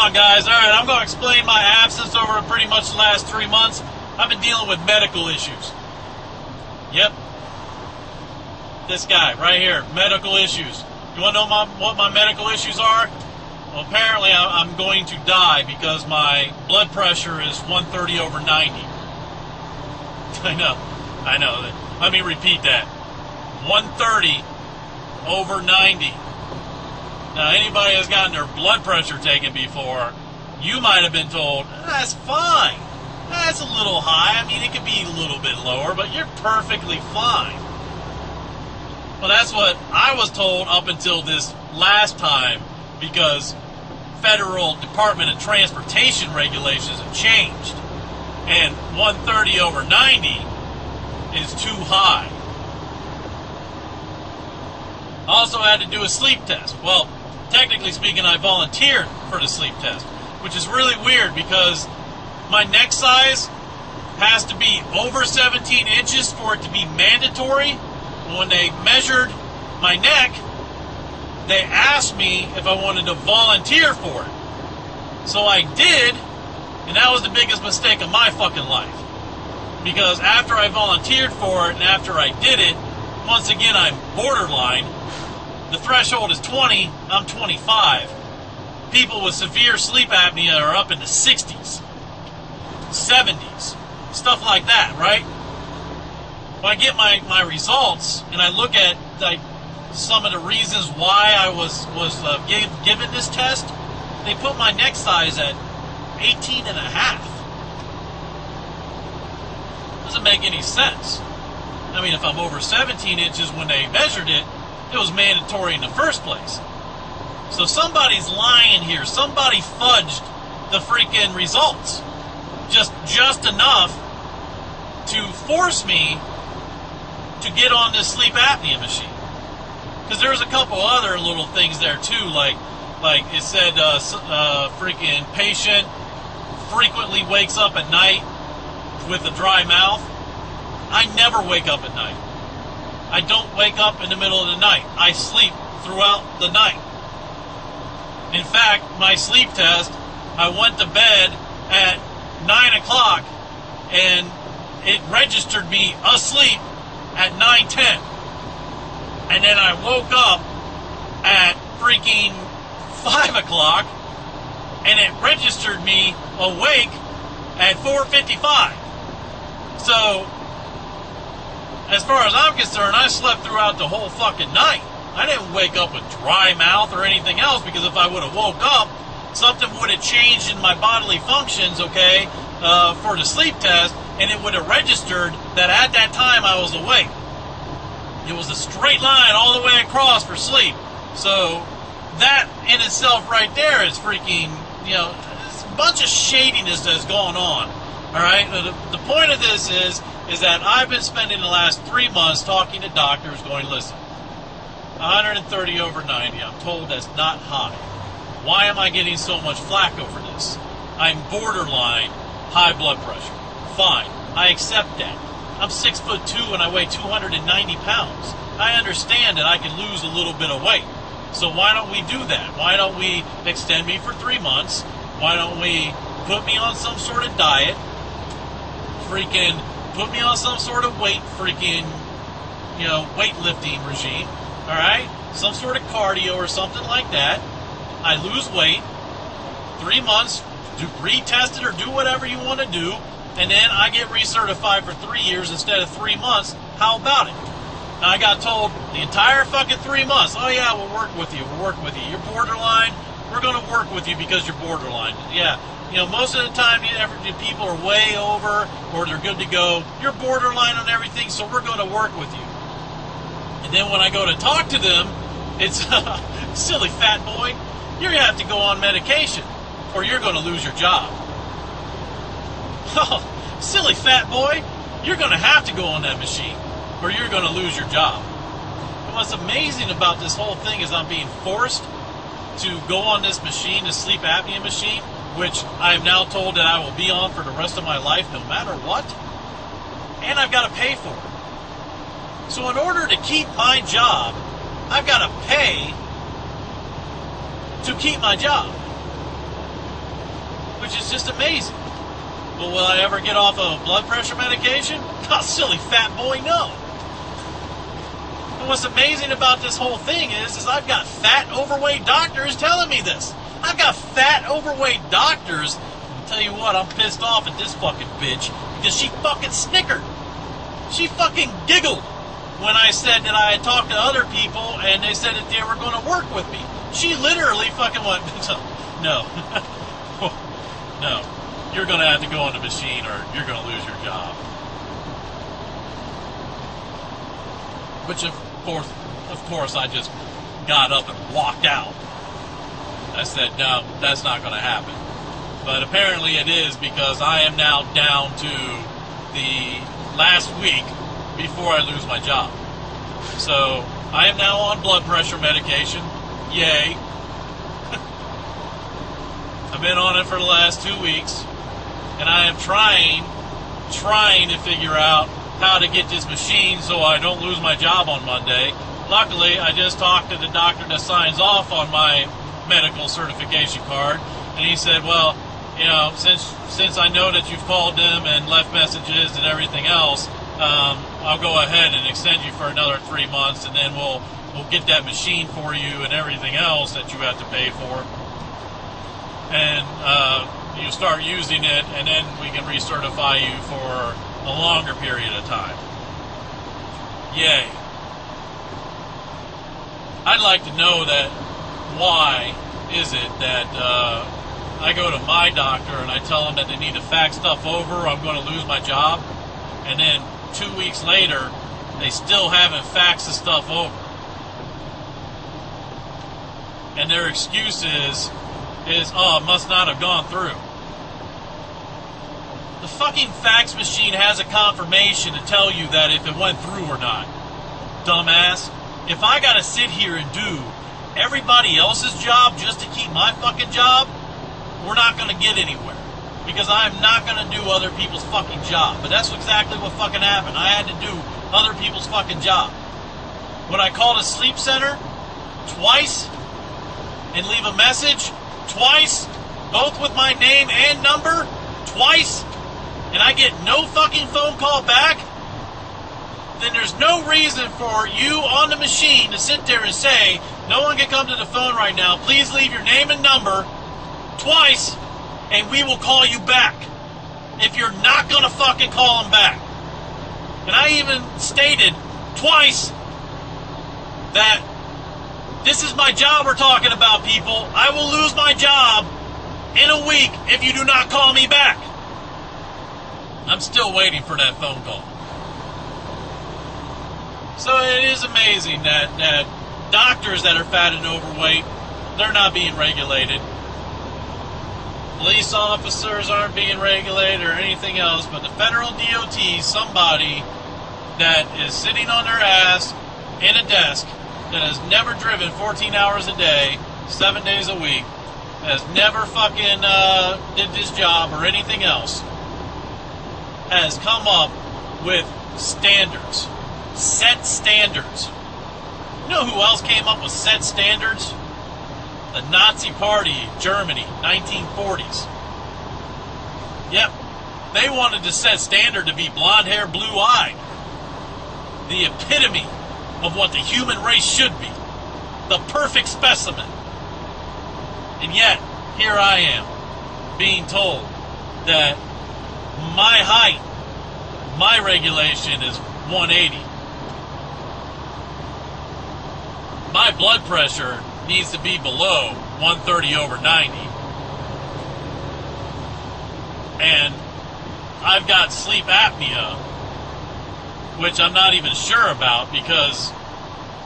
on, guys. All right, I'm going to explain my absence over pretty much the last 3 months. I've been dealing with medical issues. Yep. This guy right here, medical issues. You want to know what my medical issues are? Well, apparently I'm going to die because my blood pressure is 130 over 90. I know. Let me repeat that. 130 over 90. Now, anybody that's gotten their blood pressure taken before, you might have been told, that's fine. That's a little high. I mean, it could be a little bit lower, but you're perfectly fine. Well, that's what I was told up until this last time, because Federal Department of Transportation regulations have changed. And 130 over 90 is too high. I also had to do a sleep test. Well, technically speaking, I volunteered for the sleep test, which is really weird because my neck size has to be over 17 inches for it to be mandatory. When they measured my neck, they asked me if I wanted to volunteer for it. So I did, and that was the biggest mistake of my fucking life. Because after I volunteered for it and after I did it, once again I'm borderline. The threshold is 20, I'm 25. People with severe sleep apnea are up in the 60s, 70s, stuff like that, right? When I get my results and I look at like some of the reasons why I was given this test, they put my neck size at 18 and a half. Doesn't make any sense. I mean, if I'm over 17 inches when they measured it, it was mandatory in the first place. So somebody's lying here. Somebody fudged the freaking results. Just enough to force me to get on this sleep apnea machine. Because there's a couple other little things there too, like it said freaking patient frequently wakes up at night with a dry mouth. I never wake up at night. I don't wake up in the middle of the night. I sleep throughout the night. In fact, my sleep test, I went to bed at 9 o'clock and it registered me asleep at 9:10. And then I woke up at freaking 5 o'clock and it registered me awake at 4:55. So, as far as I'm concerned, I slept throughout the whole fucking night. I didn't wake up with dry mouth or anything else, because if I would have woke up, something would have changed in my bodily functions, okay, for the sleep test, and it would have registered that at that time I was awake. It was a straight line all the way across for sleep. So that in itself right there is freaking, it's a bunch of shadiness that's going on. All right, the point of this is that I've been spending the last 3 months talking to doctors going, listen, 130 over 90, I'm told that's not high. Why am I getting so much flack over this? I'm borderline high blood pressure. Fine, I accept that. I'm 6'2" and I weigh 290 pounds. I understand that I can lose a little bit of weight. So why don't we do that? Why don't we extend me for 3 months? Why don't we put me on some sort of diet? Freaking put me on some sort of weightlifting regime, all right? Some sort of cardio or something like that. I lose weight, 3 months, retest it or do whatever you want to do, and then I get recertified for 3 years instead of 3 months. How about it? Now, I got told the entire fucking 3 months, oh yeah, we'll work with you, You're borderline, we're going to work with you because you're borderline. Yeah. Most of the time, people are way over or they're good to go. You're borderline on everything, so we're going to work with you. And then when I go to talk to them, it's, silly fat boy, you're going to have to go on medication or you're going to lose your job. Oh, silly fat boy, you're going to have to go on that machine or you're going to lose your job. And what's amazing about this whole thing is I'm being forced to go on this machine, the sleep apnea machine, which I am now told that I will be on for the rest of my life no matter what, and I've got to pay for it. So in order to keep my job, I've got to pay to keep my job. just amazing. Well, will I ever get off of blood pressure medication? Oh, silly fat boy, no. And what's amazing about this whole thing is I've got fat, overweight doctors telling me this. I've got fat, overweight doctors. I'll tell you what, I'm pissed off at this fucking bitch because she fucking snickered. She fucking giggled when I said that I had talked to other people and they said that they were going to work with me. She literally fucking went, no, no, you're going to have to go on the machine or you're going to lose your job. Which, of course, I just got up and walked out. I said, no, that's not going to happen. But apparently it is, because I am now down to the last week before I lose my job. So I am now on blood pressure medication. Yay. I've been on it for the last 2 weeks, and I am trying to figure out how to get this machine so I don't lose my job on Monday. Luckily, I just talked to the doctor that signs off on my medical certification card, and he said, well, you know, since I know that you've called them and left messages and everything else, I'll go ahead and extend you for another 3 months, and then we'll get that machine for you and everything else that you have to pay for. And you start using it, and then we can recertify you for a longer period of time. Yay. I'd like to know that why is it that I go to my doctor and I tell them that they need to fax stuff over or I'm going to lose my job, and then 2 weeks later they still haven't faxed the stuff over. And their excuse is oh, it must not have gone through. The fucking fax machine has a confirmation to tell you that if it went through or not. Dumbass. If I gotta sit here and do everybody else's job just to keep my fucking job, we're not gonna get anywhere. Because I'm not gonna do other people's fucking job. But that's exactly what fucking happened. I had to do other people's fucking job. When I called a sleep center twice and leave a message twice, both with my name and number, twice, and I get no fucking phone call back, then there's no reason for you on the machine to sit there and say, no one can come to the phone right now, please leave your name and number twice, and we will call you back. If you're not going to fucking call them back. And I even stated twice that this is my job we're talking about, people. I will lose my job in a week if you do not call me back. I'm still waiting for that phone call. So it is amazing that doctors that are fat and overweight, they're not being regulated. Police officers aren't being regulated or anything else, but the federal DOT, somebody that is sitting on their ass in a desk that has never driven 14 hours a day, 7 days a week, has never fucking did this job or anything else, has come up with standards. Set standards. You know who else came up with set standards? The Nazi Party, Germany, 1940s. Yep. They wanted to set standard to be blonde hair, blue-eyed. The epitome of what the human race should be. The perfect specimen. And yet, here I am, being told that my height, my regulation is 180. My blood pressure needs to be below 130 over 90. And I've got sleep apnea, which I'm not even sure about, because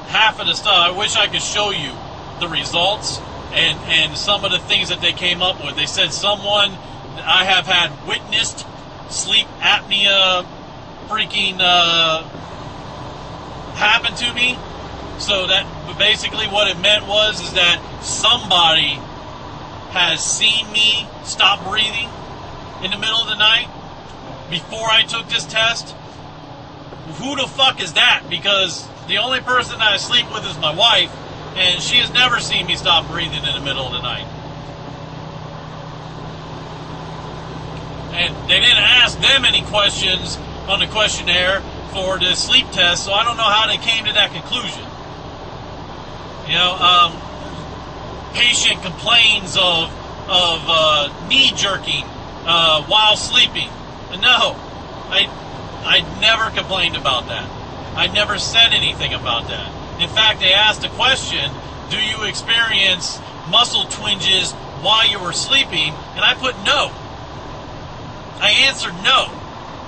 half of the stuff, I wish I could show you the results and some of the things that they came up with. They said someone I have had witnessed sleep apnea freaking happen to me. So that basically what it meant is that somebody has seen me stop breathing in the middle of the night before I took this test. Who the fuck is that? Because the only person that I sleep with is my wife, and she has never seen me stop breathing in the middle of the night. and they didn't ask them any questions on the questionnaire for the sleep test, so I don't know how they came to that conclusion. Patient complains of knee jerking while sleeping. No, I never complained about that. I never said anything about that. In fact, they asked a question, do you experience muscle twinges while you were sleeping? And I put no. I answered no.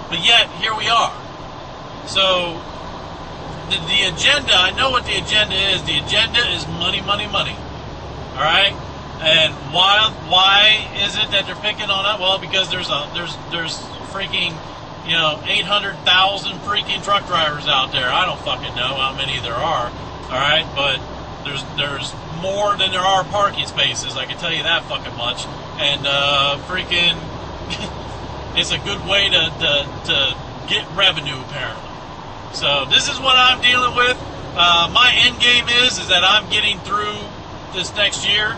But yet, here we are. So, the agenda, I know what the agenda is. The agenda is money, money, money. Alright? And why is it that they're picking on it? Well, because there's freaking, 800,000 freaking truck drivers out there. I don't fucking know how many there are. Alright? But there's more than there are parking spaces, I can tell you that fucking much. And freaking it's a good way to get revenue, apparently. So this is what I'm dealing with. My end game is that I'm getting through this next year.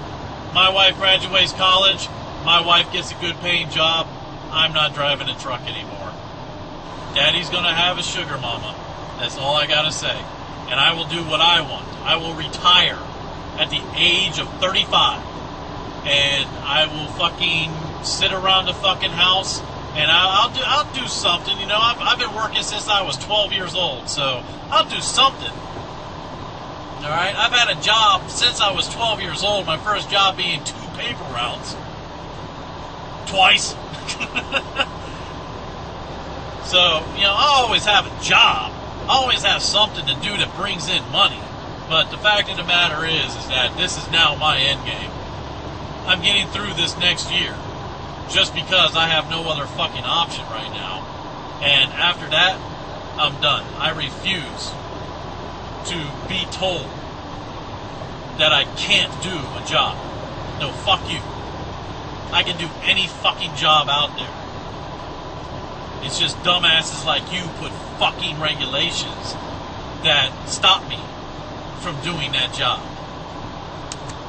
My wife graduates college. My wife gets a good paying job. I'm not driving a truck anymore. Daddy's gonna have a sugar mama. That's all I gotta say. And I will do what I want. I will retire at the age of 35. And I will fucking sit around the fucking house. And I'll do something, I've been working since I was 12 years old, so I'll do something. All right, I've had a job since I was 12 years old. My first job being 2 paper routes, twice. So I always have a job. I always have something to do that brings in money. But the fact of the matter is that this is now my end game. I'm getting through this next year. Just because I have no other fucking option right now. And after that, I'm done. I refuse to be told that I can't do a job. No, fuck you. I can do any fucking job out there. It's just dumbasses like you put fucking regulations that stop me from doing that job.